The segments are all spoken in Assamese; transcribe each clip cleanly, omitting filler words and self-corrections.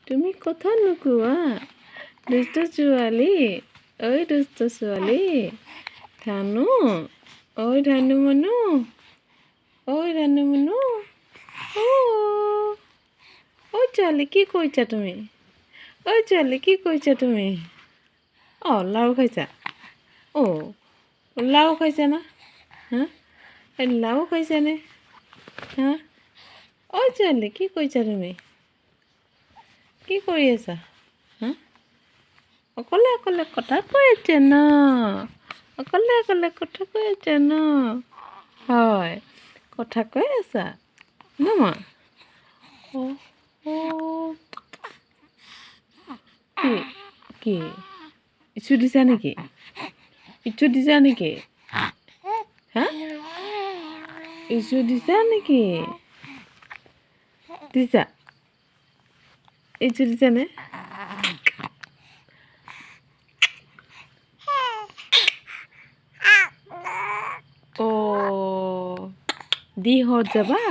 তুমি কথা নোকোৱা দুষ্ট ছোৱালী ঐ দুষ্ট ছোৱালী ধানু ঐ ধানু মনু ঐ ধানু মনু ঐ ছোৱালী কি কৰিছা তুমি ঐ ছোৱালী কি কৰিছা তুমি লাও খাইছা লাও খাইছা না হা লাও খাইছানে হা ঐ ছোৱালী কি কৰিছা তুমি কি কৰি আছা হা অকলে অকলে কথা কৈ আছে ন অকলে অকলে কথা কৈ আছে ন হয় কথা কৈ আছা ন মা কি কি ইছু দিছা নেকি ইছু দিছা নেকি হা ইছু দিছা নেকি দিছা ইছু দিছানে দিহত যাবা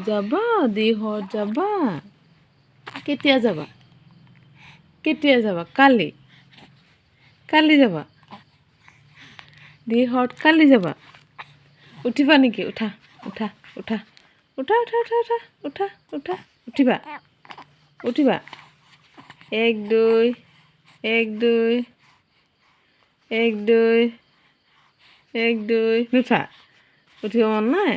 যাবা দিহত যাবা কেতিয়া যাবা কালি যাবা দিহত কালি যাবা উঠিবা নেকি উঠা উঠা উঠা উঠা উঠা উঠা উঠা উঠা উঠা উঠিবা উঠিবা 1 2 1 2 1 2 1 2 নুঠা উঠিব মন নাই